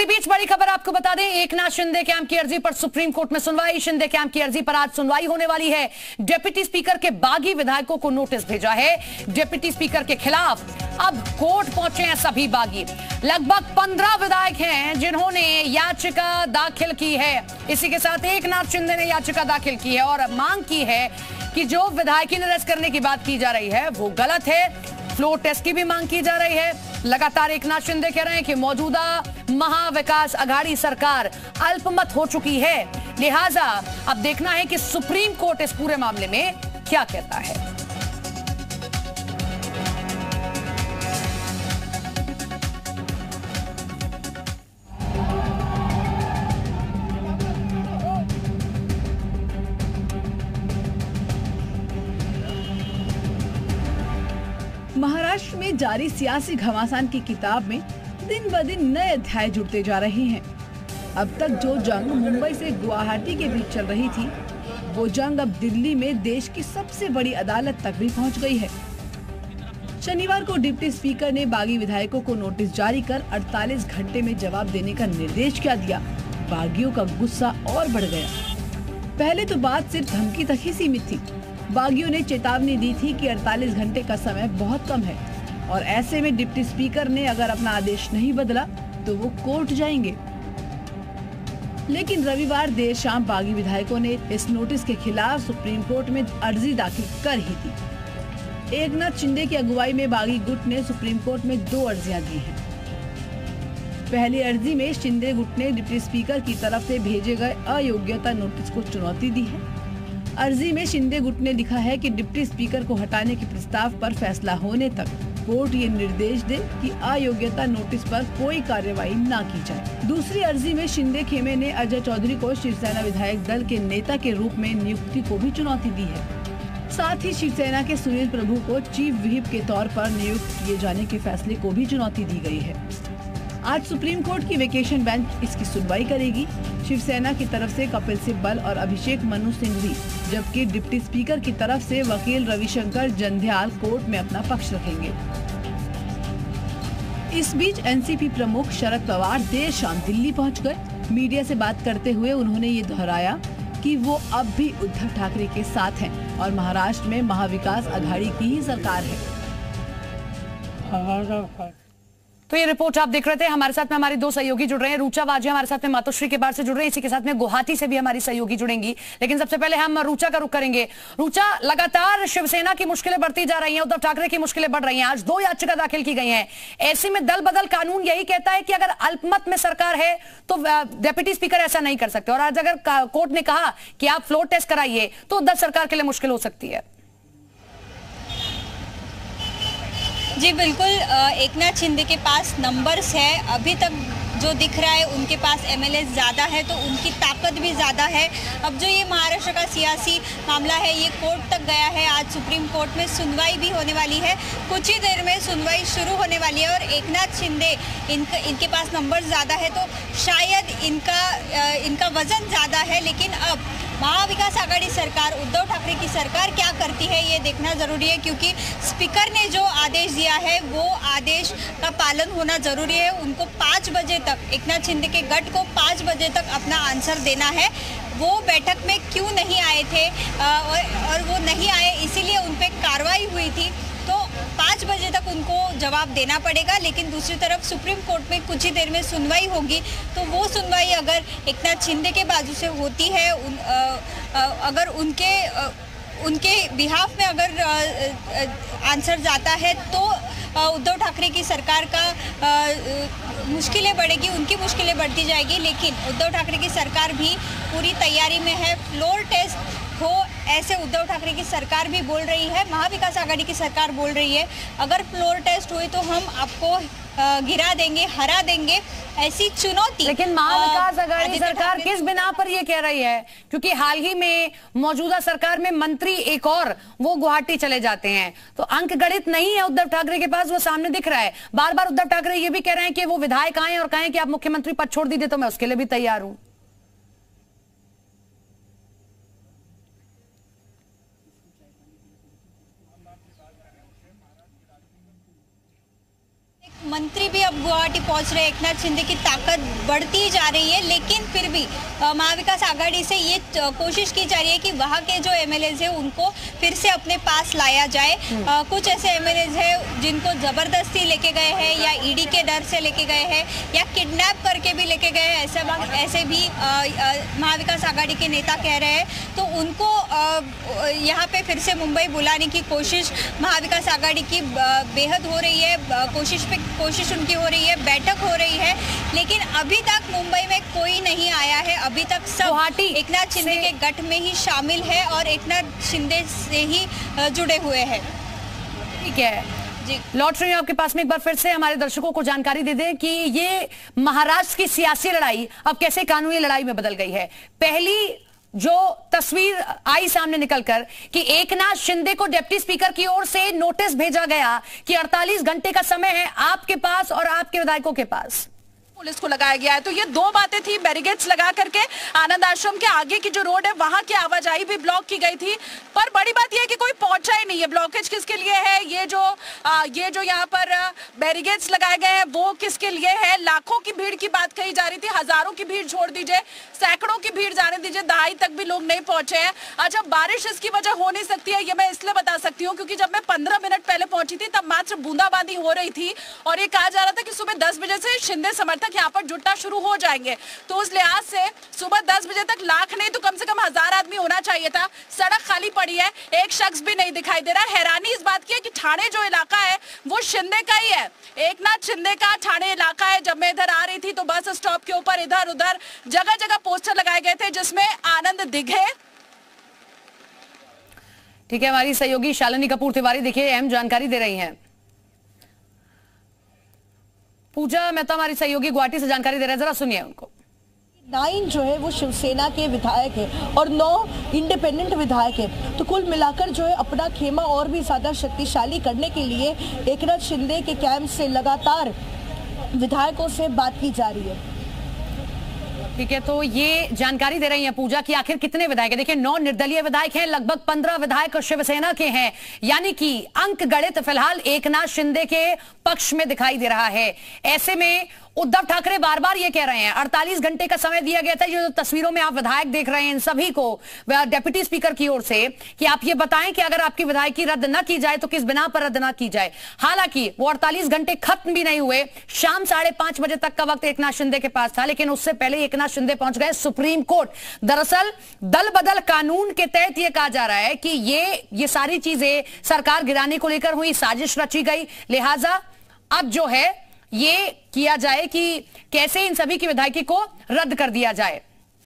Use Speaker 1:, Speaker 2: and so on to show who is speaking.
Speaker 1: इसी बीच बड़ी खबर आपको बता दें, एकनाथ शिंदे कैंप की अर्जी पर सुप्रीम कोर्ट में सुनवाई। शिंदे कैंप की अर्जी पर आज सुनवाई होने वाली है। डिप्टी स्पीकर के बागी विधायकों को नोटिस भेजा है। डिप्टी स्पीकर के खिलाफ अब कोर्ट पहुंचे हैं सभी बागी। लगभग 15 विधायक हैं जिन्होंने याचिका दाखिल की है। इसी के साथ एकनाथ शिंदे ने याचिका दाखिल की है और मांग की है कि जो विधायकी निरस्त करने की बात की जा रही है वो गलत है। फ्लोर टेस्ट की भी मांग की जा रही है। लगातार एकनाथ शिंदे कह रहे हैं कि मौजूदा महाविकास अघाड़ी सरकार अल्पमत हो चुकी है, लिहाजा अब देखना है कि सुप्रीम कोर्ट इस पूरे मामले में क्या कहता है।
Speaker 2: महाराष्ट्र में जारी सियासी घमासान की किताब में दिन ब दिन नए अध्याय जुड़ते जा रहे हैं। अब तक जो जंग मुंबई से गुवाहाटी के बीच चल रही थी, वो जंग अब दिल्ली में देश की सबसे बड़ी अदालत तक भी पहुंच गई है। शनिवार को डिप्टी स्पीकर ने बागी विधायकों को नोटिस जारी कर 48 घंटे में जवाब देने का निर्देश क्या दिया। बागियों का गुस्सा और बढ़ गया। पहले तो बात सिर्फ धमकी तक ही सीमित थी। बागियों ने चेतावनी दी थी कि 48 घंटे का समय बहुत कम है और ऐसे में डिप्टी स्पीकर ने अगर अपना आदेश नहीं बदला तो वो कोर्ट जाएंगे। लेकिन रविवार देर शाम बागी विधायकों ने इस नोटिस के खिलाफ सुप्रीम कोर्ट में अर्जी दाखिल कर ही दी। एकनाथ शिंदे की अगुवाई में बागी गुट ने सुप्रीम कोर्ट में 2 अर्जियां दी हैं। पहली अर्जी में शिंदे गुट ने डिप्टी स्पीकर की तरफ से भेजे गए अयोग्यता नोटिस को चुनौती दी है। अर्जी में शिंदे गुट ने लिखा है कि डिप्टी स्पीकर को हटाने के प्रस्ताव पर फैसला होने तक कोर्ट ये निर्देश दे कि अयोग्यता नोटिस पर कोई कार्रवाई न की जाए। दूसरी अर्जी में शिंदे खेमे ने अजय चौधरी को शिवसेना विधायक दल के नेता के रूप में नियुक्ति को भी चुनौती दी है। साथ ही शिवसेना के सुनील प्रभु को चीफ व्हिप के तौर पर नियुक्त किए जाने के फैसले को भी चुनौती दी गई है। आज सुप्रीम कोर्ट की वेकेशन बेंच इसकी सुनवाई करेगी। शिवसेना की तरफ से कपिल सिब्बल और अभिषेक मनु सिंघवी, जबकि डिप्टी स्पीकर की तरफ से वकील रविशंकर जंध्याल कोर्ट में अपना पक्ष रखेंगे। इस बीच एनसीपी प्रमुख शरद पवार देर शाम दिल्ली पहुंच गए। मीडिया से बात करते हुए उन्होंने ये दोहराया कि वो अब भी उद्धव ठाकरे के साथ हैं और महाराष्ट्र में महाविकास अघाड़ी की ही सरकार है।
Speaker 1: तो ये रिपोर्ट आप देख रहे थे। हमारे साथ में हमारी 2 सहयोगी जुड़ रहे हैं। रुचा वाजिया हमारे साथ में मातोश्री के बाहर से जुड़ रहे हैं। इसी के साथ में गुवाहाटी से भी हमारी सहयोगी जुड़ेंगी। लेकिन सबसे पहले हम रुचा का रुख करेंगे। रुचा, लगातार शिवसेना की मुश्किलें बढ़ती जा रही हैं, उद्धव ठाकरे की मुश्किलें बढ़ रही हैं। आज 2 याचिका दाखिल की गई हैं। ऐसे में दल बदल कानून यही कहता है कि अगर अल्पमत में सरकार है तो डिप्टी स्पीकर ऐसा नहीं कर सकते, और आज अगर कोर्ट ने कहा कि आप फ्लोर टेस्ट कराइए तो उद्धव सरकार के लिए मुश्किल हो सकती है।
Speaker 3: जी बिल्कुल, एकनाथ शिंदे के पास नंबर्स है। अभी तक जो दिख रहा है उनके पास एमएलए ज़्यादा है तो उनकी ताकत भी ज़्यादा है। अब जो ये महाराष्ट्र का सियासी मामला है ये कोर्ट तक गया है। आज सुप्रीम कोर्ट में सुनवाई भी होने वाली है। कुछ ही देर में सुनवाई शुरू होने वाली है और एकनाथ शिंदे इनके पास नंबर ज़्यादा है तो शायद इनका वजन ज़्यादा है। लेकिन अब महाविकास आघाड़ी सरकार, उद्धव ठाकरे की सरकार क्या करती है ये देखना ज़रूरी है, क्योंकि स्पीकर ने जो आदेश दिया है वो आदेश का पालन होना ज़रूरी है। उनको 5 बजे तक, एकनाथ शिंदे के गठ को 5 बजे तक अपना आंसर देना है। वो बैठक में क्यों नहीं आए थे और वो नहीं आए इसीलिए उन पर कार्रवाई हुई थी, तो 5 बजे तक उनको जवाब देना पड़ेगा। लेकिन दूसरी तरफ सुप्रीम कोर्ट में कुछ ही देर में सुनवाई होगी, तो वो सुनवाई अगर एकनाथ शिंदे के बाजू से होती है, अगर उनके बिहाफ में अगर आंसर जाता है तो उद्धव ठाकरे की सरकार का मुश्किलें बढ़ेगी, उनकी मुश्किलें बढ़ती जाएगी। लेकिन उद्धव ठाकरे की सरकार भी पूरी तैयारी में है। फ्लोर टेस्ट हो ऐसे उद्धव ठाकरे की सरकार भी बोल रही है, महाविकास आघाड़ी की सरकार बोल रही है। अगर फ्लोर टेस्ट हुई तो हम आपको गिरा देंगे, हरा देंगे, ऐसी चुनौती।
Speaker 1: लेकिन महाविकास आघाड़ी सरकार किस बिना पर ये कह रही है? क्योंकि हाल ही में मौजूदा सरकार में मंत्री एक और वो गुवाहाटी चले जाते हैं, तो अंक गणित नहीं है उद्धव ठाकरे के पास, वो सामने दिख रहा है। बार बार उद्धव ठाकरे ये भी कह रहे हैं कि वो विधायक आए और कहें कि आप मुख्यमंत्री पद छोड़ दीजिए, तो मैं उसके लिए भी तैयार हूं।
Speaker 3: मंत्री भी अब गुवाहाटी पहुंच रहे हैं। एकनाथ शिंदे की ताकत बढ़ती जा रही है, लेकिन फिर भी महाविकास आघाड़ी से ये कोशिश की जा रही है कि वहाँ के जो एमएलएज है उनको फिर से अपने पास लाया जाए। कुछ ऐसे एमएलएज है जिनको जबरदस्ती लेके गए हैं या ईडी के डर से लेके गए हैं या किडनैप करके भी लेके गए हैं, ऐसे भी महाविकास आघाड़ी के नेता कह रहे हैं। तो उनको यहाँ पे फिर से मुंबई बुलाने की कोशिश महाविकास आघाड़ी की बेहद हो रही है, कोशिश उनकी हो रही है, बैठक हो रही है, लेकिन अभी तक मुंबई में कोई नहीं आया है। अभी तक सब एकनाथ शिंदे के गठ में ही शामिल है और एकनाथ शिंदे से ही जुड़े हुए हैं।
Speaker 1: ठीक है जी, लौट रही हूं आपके पास में एक बार फिर से। हमारे दर्शकों को जानकारी दे दें कि ये महाराष्ट्र की सियासी लड़ाई अब कैसे कानूनी लड़ाई में बदल गई है। पहली जो तस्वीर आई सामने निकलकर कि एकनाथ शिंदे को डिप्टी स्पीकर की ओर से नोटिस भेजा गया कि 48 घंटे का समय है आपके पास और आपके विधायकों के पास,
Speaker 4: पुलिस को लगाया गया है। तो ये दो बातें थी, बैरिकेड्स लगा करके आनंद आश्रम के आगे की जो रोड है वहां की आवाजाही भी ब्लॉक की गई थी, पर बड़ी बात यह है कि कोई पहुंचा ही नहीं है। ब्लॉकेज किसके लिए है? ये जो यहाँ पर बैरिकेड्स लगाए गए हैं वो किसके लिए है? लाखों की भीड़ की बात कही जा रही थी, हजारों की भीड़ छोड़ दीजिए, सैकड़ों की भीड़ जाने दीजिए, दहाई तक भी लोग नहीं पहुंचे हैं। अच्छा, बारिश इसकी वजह हो नहीं सकती है, ये मैं इसलिए बता सकती हूँ क्योंकि जब मैं 15 मिनट पहले पहुंची थी तब मात्र बूंदाबांदी हो रही थी और ये कहा जा रहा था कि सुबह 10 बजे से शिंदे समर्थक यहाँ पर जुटना शुरू हो जाएंगे। तो उस लिहाज से सुबह 10 बजे तक लाख नहीं तो कम से कम 1000 आदमी होना चाहिए था। सड़क खाली पड़ी है, एक शख्स भी नहीं दिखाई दे रहा। हैरानी इस बात की है कि ठाणे जो इलाका है वो शिंदे का ही है, एकनाथ शिंदे का ठाणे इलाका है। जब मैं इधर आ रही थी तो बस स्टॉप के ऊपर इधर उधर जगह जगह पोस्टर लगाए गए थे जिसमें आनंद दिघे।
Speaker 1: ठीक है, हमारी सहयोगी शालिनी कपूर तिवारी देखिए अहम जानकारी दे रही हैं। पूजा मेहता हमारी सहयोगी गुवाहाटी से जानकारी दे रहे हैं, जरा सुनिए उनको।
Speaker 5: 9 जो है वो शिवसेना के विधायक है और 9 इंडिपेंडेंट विधायक है। तो कुल मिलाकर जो है अपना खेमा और भी ज्यादा शक्तिशाली करने के लिए एकनाथ शिंदे के कैंप से लगातार विधायकों से बात की जा रही है।
Speaker 1: ठीक है, तो ये जानकारी दे रही हैं पूजा कि आखिर कितने विधायक हैं। देखिए 9 निर्दलीय विधायक हैं, लगभग 15 विधायक शिवसेना के हैं, यानी कि अंक गणित फिलहाल एकनाथ शिंदे के पक्ष में दिखाई दे रहा है। ऐसे में उद्धव ठाकरे बार बार ये कह रहे हैं 48 घंटे का समय दिया गया था। जो तस्वीरों में आप विधायक देख रहे हैं इन सभी को डिप्टी स्पीकर की ओर से कि आप ये बताएं कि अगर आपकी विधायकी रद्द न की जाए तो किस बिना पर रद्द न की जाए। हालांकि वो 48 घंटे खत्म भी नहीं हुए, शाम 5:30 बजे तक का वक्त एकनाथ शिंदे के पास था, लेकिन उससे पहले एकनाथ शिंदे पहुंच गए सुप्रीम कोर्ट। दरअसल दल बदल कानून के तहत यह कहा जा रहा है कि ये सारी चीजें सरकार गिराने को लेकर हुई, साजिश रची गई, लिहाजा अब जो है ये किया जाए कि कैसे इन सभी की विधायकी को रद्द कर दिया जाए।